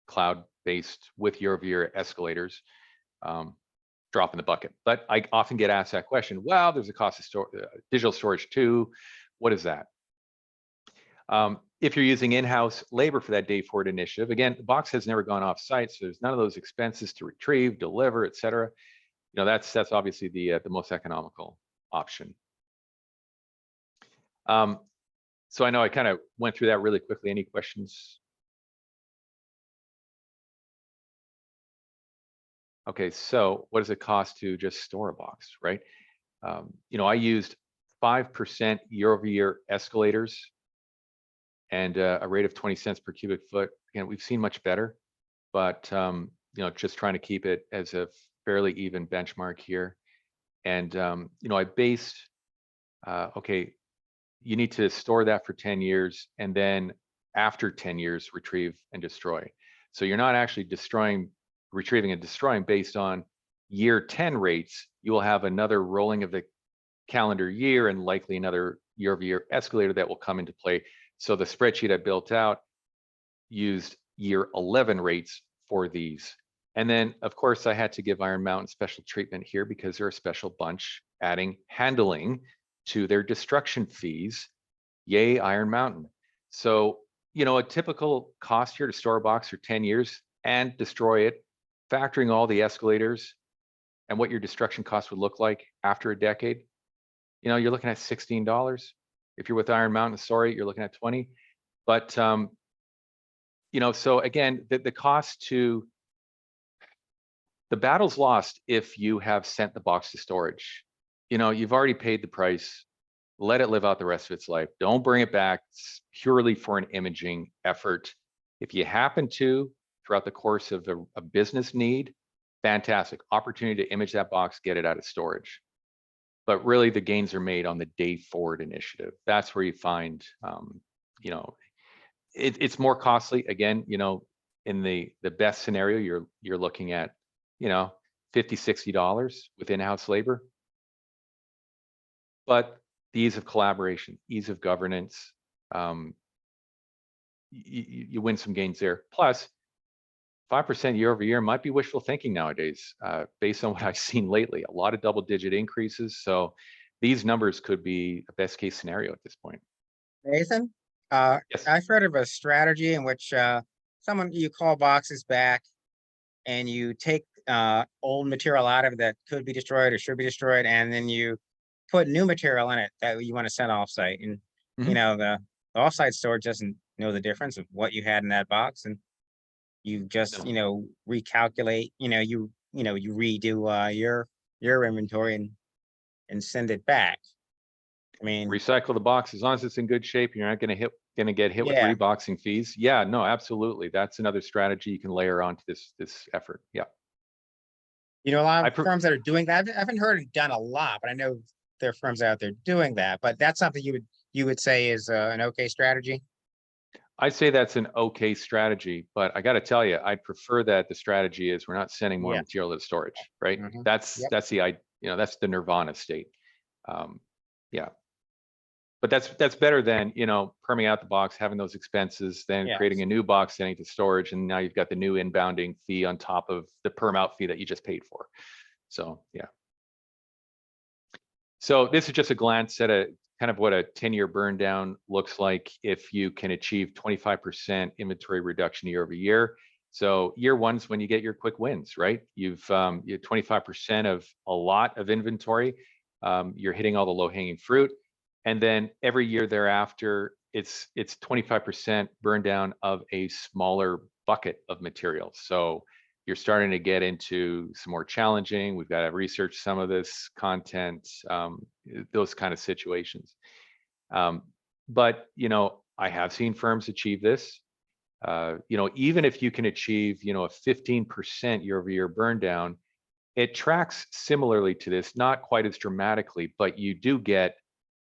cloud-based with year-over-year escalators, drop in the bucket. But I often get asked that question, well, there's a cost of digital storage too. What is that? If you're using in-house labor for that day forward initiative, again, the box has never gone off-site, so there's none of those expenses to retrieve, deliver, et cetera. You know, that's obviously the most economical option. So I know I kind of went through that really quickly. Any questions? Okay, so what does it cost to just store a box, right? You know, I used 5% year-over-year escalators and a rate of 20 cents per cubic foot. Again, we've seen much better, but you know, just trying to keep it as a fairly even benchmark here. And you know, I based, okay, you need to store that for 10 years, and then after 10 years, retrieve and destroy. So you're not actually retrieving and destroying based on year 10 rates. You will have another rolling of the calendar year and likely another year-over-year escalator that will come into play. So the spreadsheet I built out used year 11 rates for these. And then, of course, I had to give Iron Mountain special treatment here because they're a special bunch, adding handling to their destruction fees. Yay, Iron Mountain. So, you know, a typical cost here to store a box for 10 years and destroy it, factoring all the escalators and what your destruction cost would look like after a decade, you know, you're looking at $16. If you're with Iron Mountain, sorry, you're looking at 20. But, you know, so again, the cost to, the battle's lost if you have sent the box to storage. You know, you've already paid the price. Let it live out the rest of its life. Don't bring it back purely for an imaging effort. If you happen to, throughout the course of a business need, fantastic opportunity to image that box, get it out of storage. But really the gains are made on the day forward initiative. That's where you find, you know, it's more costly. Again, you know, in the best scenario, you're looking at, you know, $50, $60 with in-house labor. But the ease of collaboration, ease of governance, you win some gains there. Plus, 5% year over year might be wishful thinking nowadays, based on what I've seen lately. A lot of double-digit increases. So these numbers could be a best case scenario at this point. Nathan, Yes. I've heard of a strategy in which you call boxes back and you take old material out of it that could be destroyed or should be destroyed, and then you put new material in it that you want to send offsite. And you know, the offsite storage doesn't know the difference of what you had in that box, and you just you know, recalculate, you redo your inventory and send it back. I mean, Recycle the box as long as it's in good shape. You're not going to get hit with Yeah. reboxing fees. Yeah, no, absolutely. That's another strategy you can layer onto this effort. Yeah. you know, a lot I of firms that are doing that. I haven't heard it done a lot, but I know there are firms out there doing that. But that's something you would say is an okay strategy. I'd say that's an okay strategy, but I got to tell you, I prefer that the strategy is we're not sending more Yeah. material to storage, right? Mhm. That's Yep. that's the nirvana state. Yeah. but that's better than, perming out the box, having those expenses, then creating Yes. a new box, sending to storage, and now you've got the new inbounding fee on top of the perm out fee that you just paid for. So yeah. So this is just a glance at a kind of what a 10-year burn down looks like if you can achieve 25% inventory reduction year over year. So year one's when you get your quick wins, right? You've 25% of a lot of inventory. You're hitting all the low hanging fruit. And then every year thereafter, it's 25% burn down of a smaller bucket of materials. So you're starting to get into some more challenging. We've got to research some of this content, those kind of situations. But, I have seen firms achieve this. Even if you can achieve, a 15% year-over-year burn down, it tracks similarly to this, not quite as dramatically, but you do get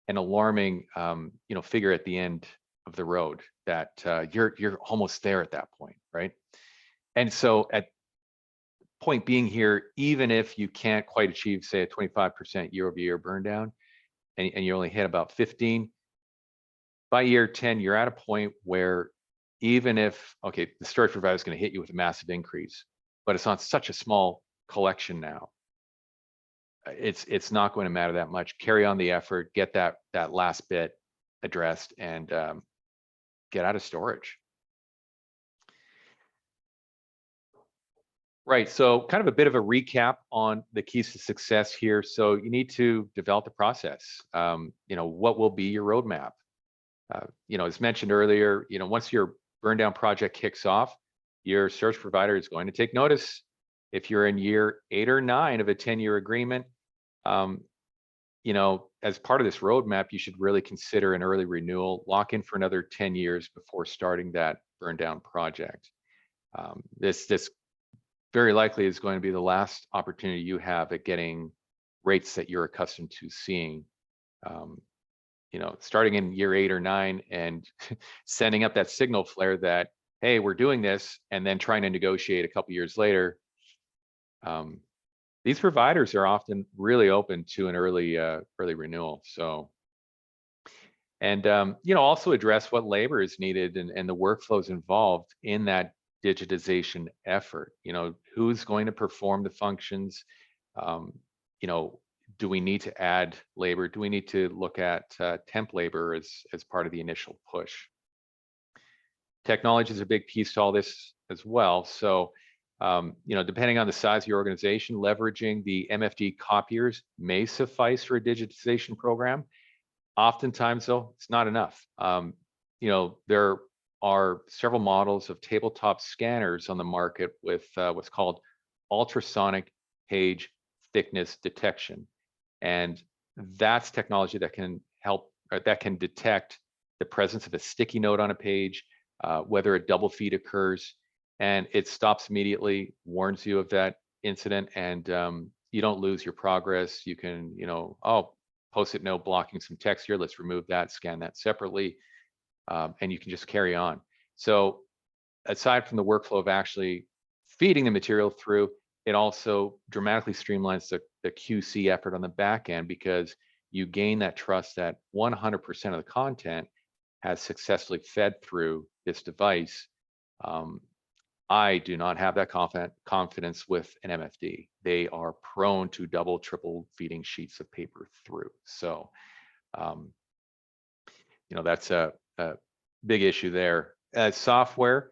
an alarming, figure at the end of the road that you're almost there at that point, right? And so at point being here, even if you can't quite achieve, say, a 25% year-over-year burn down, and you only hit about 15, by year 10, you're at a point where even if, okay, the storage provider is going to hit you with a massive increase, but it's on such a small collection now, it's not going to matter that much. Carry on the effort, get that last bit addressed, and get out of storage. Right, so kind of a bit of a recap on the keys to success here. So you need to develop the process. What will be your roadmap? As mentioned earlier, once your burn down project kicks off, your service provider is going to take notice. If you're in year 8 or 9 of a 10-year agreement, as part of this roadmap, you should really consider an early renewal, lock in for another 10 years before starting that burn down project. This very likely is going to be the last opportunity you have at getting rates that you're accustomed to seeing. Starting in year 8 or 9 and sending up that signal flare that, hey, we're doing this, and then trying to negotiate a couple years later. These providers are often really open to an early renewal. So, and also address what labor is needed and the workflows involved in that digitization effort. Who's going to perform the functions? Do we need to add labor? Do we need to look at temp labor as part of the initial push? Technology is a big piece to all this as well. So, depending on the size of your organization, leveraging the MFD copiers may suffice for a digitization program. Oftentimes, though, it's not enough. There are several models of tabletop scanners on the market with what's called ultrasonic page thickness detection. And that's technology that can help, that can detect the presence of a sticky note on a page, whether a double feed occurs, and it stops immediately, warns you of that incident, and you don't lose your progress. You can, post-it note blocking some text here, let's remove that, scan that separately, and you can just carry on. So aside from the workflow of actually feeding the material through, it also dramatically streamlines the QC effort on the back end, because you gain that trust that 100% of the content has successfully fed through this device. I do not have that confidence with an MFD. They are prone to double, triple feeding sheets of paper through. So, that's a big issue there. As software,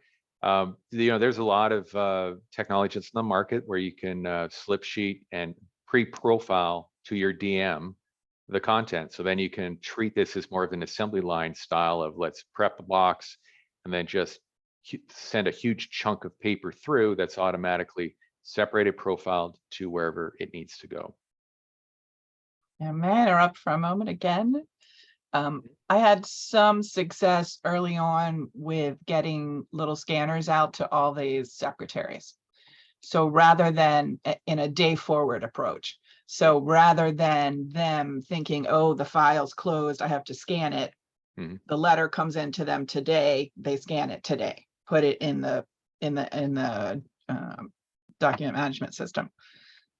there's a lot of technology that's in the market where you can slip sheet and pre-profile to your DM the content. So then you can treat this as more of an assembly line style of let's prep the box and then just send a huge chunk of paper through that's automatically separated, profiled to wherever it needs to go. Yeah, may I interrupt for a moment again? I had some success early on with getting little scanners out to all these secretaries. So rather than in a day forward approach. So rather than them thinking, oh, the file's closed, I have to scan it. Mm-hmm. The letter comes into them today, they scan it today, put it in the document management system.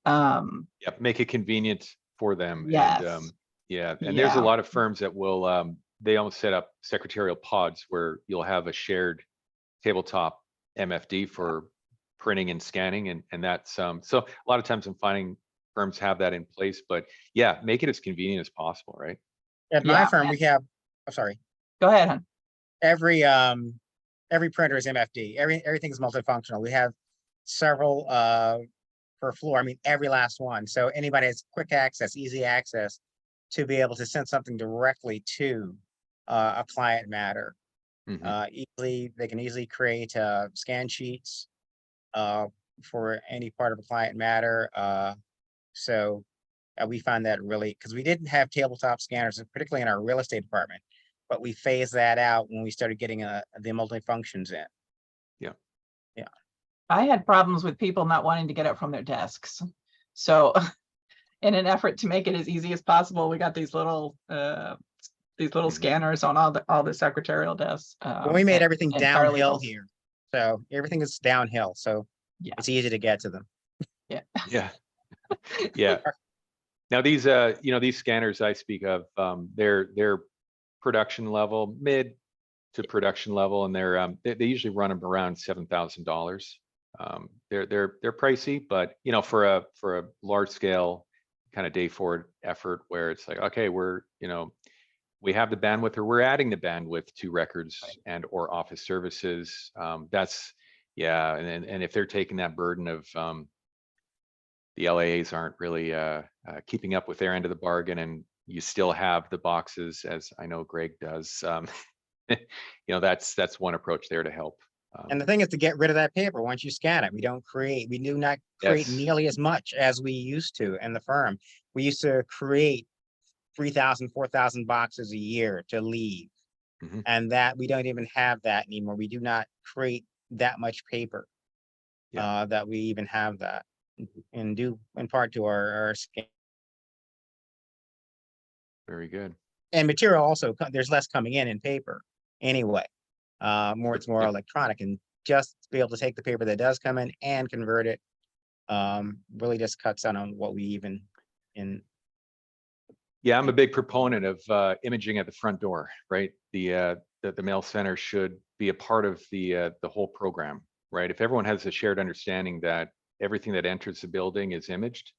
Yep, make it convenient for them. Yes. And Yeah, and there's a Yeah. lot of firms that will, they almost set up secretarial pods where you'll have a shared tabletop MFD for printing and scanning, and that's so a lot of times I'm finding firms have that in place, but yeah, make it as convenient as possible, right? At my Yeah. firm, we have, I'm sorry, Go ahead, hon. every printer is MFD. Everything's multifunctional. We have several per floor. I mean, every last one. So anybody has quick access, easy access to be able to send something directly to a client matter. Mhm. Easily, they can easily create scan sheets for any part of a client matter. So we find that really, because we didn't have tabletop scanners, particularly in our real estate department, but we phased that out when we started getting the multi-functions in. Yeah. Yeah. I had problems with people not wanting to get up from their desks. So in an effort to make it as easy as possible, we got these little Mhm. scanners on all the secretarial desks. Well, we made everything and downhill paralegals. here. So everything is downhill. So Yeah. it's easy to get to them. Yeah. Yeah. Yeah. Now these, these scanners I speak of, they're production level, mid to production level, and they usually run them around $7,000. They're pricey, but for a large scale kind of day forward effort where it's like, okay, we have the bandwidth, or we're adding the bandwidth to records and or office services. That's and if they're taking that burden of the LAAs aren't really keeping up with their end of the bargain, and you still have the boxes, as I know Greg does. That's one approach there to help. And the thing is to get rid of that paper once you scan it. We do not create Yes. nearly as much as we used to in the firm. We used to create 3,000, 4,000 boxes a year to leave. Mhm. And that we don't even have that anymore. We do not create that much paper that we even have that, and due in part to our scan. Very good. And material also, there's less coming in paper anyway. It's more Yep. electronic, and just to be able to take the paper that does come in and convert it really just cuts down on what we even in. Yeah, I'm a big proponent of imaging at the front door, right? The mail center should be a part of the whole program, right? If everyone has a shared understanding that everything that enters the building is imaged,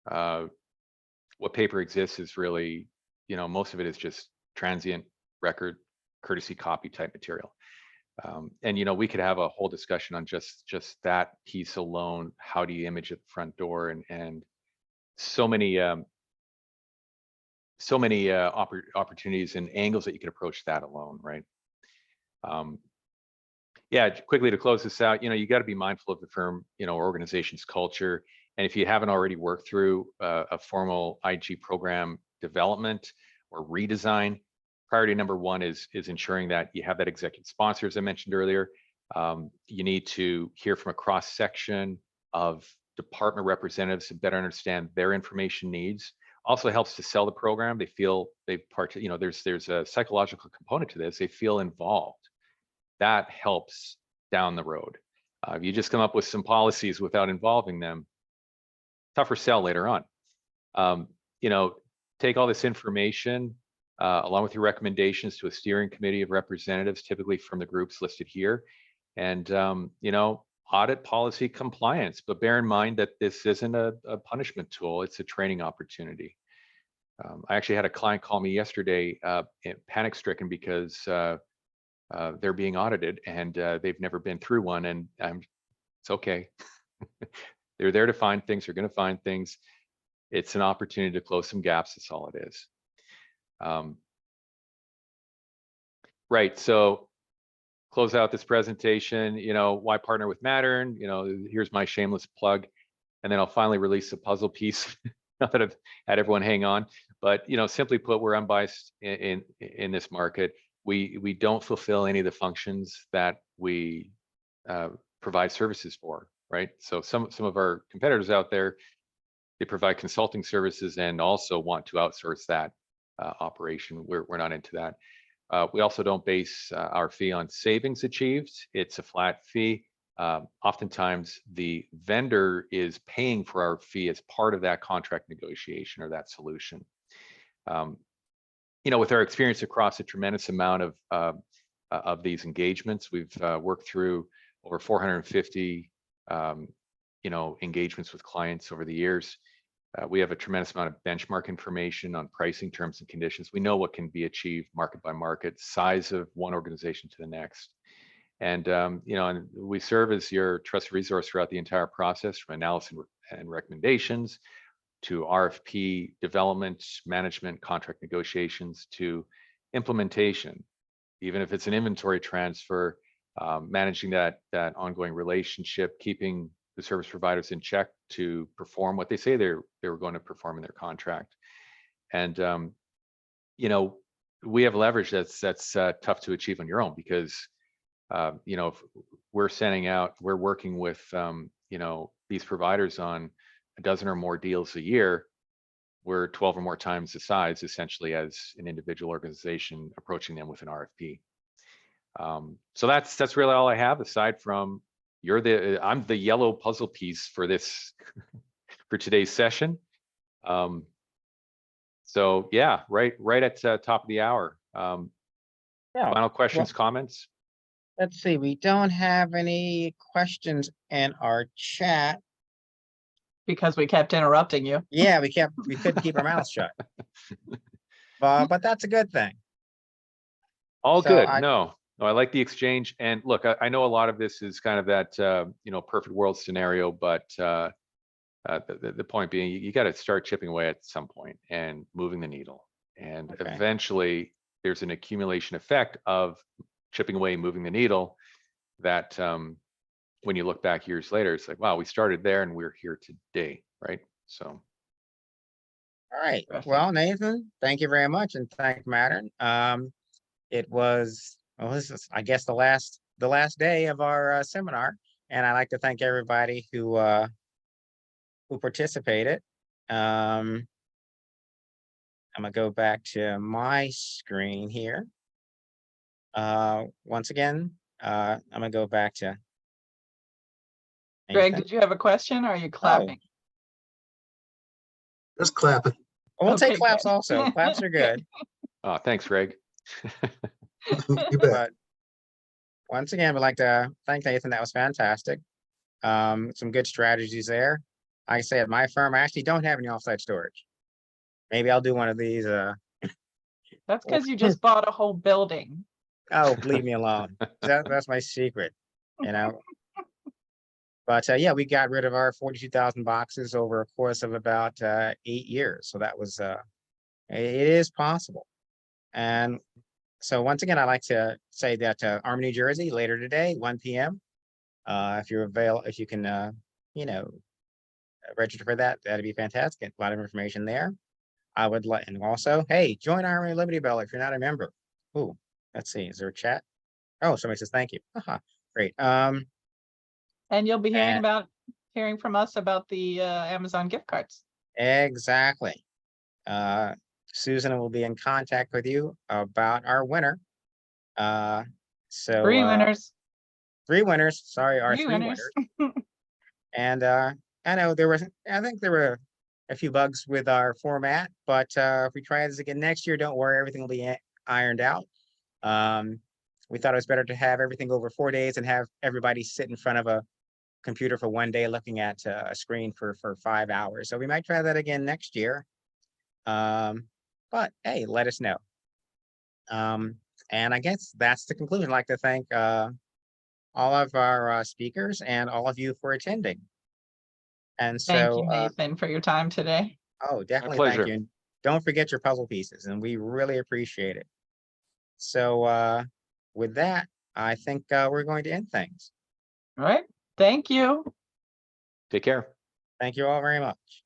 what paper exists is really, most of it is just transient record, courtesy copy type material. And we could have a whole discussion on just that piece alone. How do you image at the front door, and so many opportunities and angles that you could approach that alone, right? Yeah, quickly to close this out, you got to be mindful of the firm, organization's culture. And if you haven't already worked through a formal IG program development or redesign, priority number one is ensuring that you have that executive sponsor, as I mentioned earlier. You need to hear from a cross section of department representatives to better understand their information needs. Also helps to sell the program. They feel there's a psychological component to this. They feel involved. That helps down the road. If you just come up with some policies without involving them, tougher sell later on. Take all this information along with your recommendations to a steering committee of representatives, typically from the groups listed here, and audit policy compliance. But bear in mind that this isn't a punishment tool; it's a training opportunity. I actually had a client call me yesterday, panic-stricken because they're being audited and they've never been through one, and it's okay. They're there to find things. They're going to find things. It's an opportunity to close some gaps. That's all it is. Right. So close out this presentation. Why partner with Mattern? Here's my shameless plug, and then I'll finally release a puzzle piece. Not that I've had everyone hang on, but simply put, we're unbiased in this market. We don't fulfill any of the functions that we provide services for, right? So some of our competitors out there, they provide consulting services and also want to outsource that operation. We're not into that. We also don't base our fee on savings achieved. It's a flat fee. Oftentimes the vendor is paying for our fee as part of that contract negotiation or that solution. You know, with our experience across a tremendous amount of these engagements, we've worked through over 450, you know, engagements with clients over the years. We have a tremendous amount of benchmark information on pricing, terms and conditions. We know what can be achieved market by market, size of one organization to the next. And, you know, and we serve as your trusted resource throughout the entire process, from analysis and recommendations to RFP development, management, contract negotiations, to implementation. Even if it's an inventory transfer, managing that ongoing relationship, keeping the service providers in check to perform what they say they were going to perform in their contract. And you know, we have leverage that's tough to achieve on your own, because you know, if we're working with you know, these providers on a dozen or more deals a year. We're 12 or more times the size, essentially, as an individual organization approaching them with an RFP. So that's really all I have, aside from I'm the yellow puzzle piece for this for today's session. So yeah, right at top of the hour. Yeah, Final questions, comments? let's see. We don't have any questions in our chat. Because we kept interrupting you. Yeah, we couldn't keep our mouths shut. But that's a good thing. All So good. I- No, I like the exchange. And look, I know a lot of this is kind of that you know, perfect world scenario, but the point being, you got to start chipping away at some point and moving the needle. And Okay. eventually there's an accumulation effect of chipping away, moving the needle, that when you look back years later, it's like, wow, we started there and we're here today, right? So. All right. Perfect. Well, Nathan, thank you very much, and thank Mattern. It was, well, this is, I guess, the last day of our seminar, and I'd like to thank everybody who participated. I'm gonna go back to my screen here. Once again, I'm gonna go back to Greg, Nathan. did you have a question, or are you clapping? Just clapping. We'll take Okay, claps good. also. Claps are good. Thanks, Greg. You bet. But once again, we'd like to thank Nathan. That was fantastic. Some good strategies there. Like I say, at my firm, I actually don't have any offsite storage. Maybe I'll do one of these. That's because you just bought a whole building. Oh, leave me alone. That's my secret, you know. But yeah, we got rid of our 42,000 boxes over a course of about 8 years. So that was it is possible. And so once again, I'd like to say that ARMA, New Jersey, later today, 1 p.m. If you can, you know, register for that, that'd be fantastic. A lot of information there. I would like, and also, hey, join ARMA Liberty Bell if you're not a member. Ooh, let's see, is there a chat? Oh, somebody says thank you. Great. And you'll be And- hearing from us about the Amazon gift cards. Exactly. Susan will be in contact with you about our winner. So 3 winners. 3 winners. Sorry, our 3 3 winners. winners. And I know I think there were a few bugs with our format, but if we try this again next year, don't worry, everything will be ironed out. We thought it was better to have everything over 4 days and have everybody sit in front of a computer for 1 day looking at a screen for 5 hours. So we might try that again next year. But hey, let us know. And I guess that's the conclusion. I'd like to thank all of our speakers and all of you for attending. And Thank so, you, Nathan, for your time today. oh, definitely pleasure. thank you. And don't forget your puzzle pieces, and we really appreciate it. So with that, I think we're going to end things. All right. Thank you. Take care. Thank you all very much.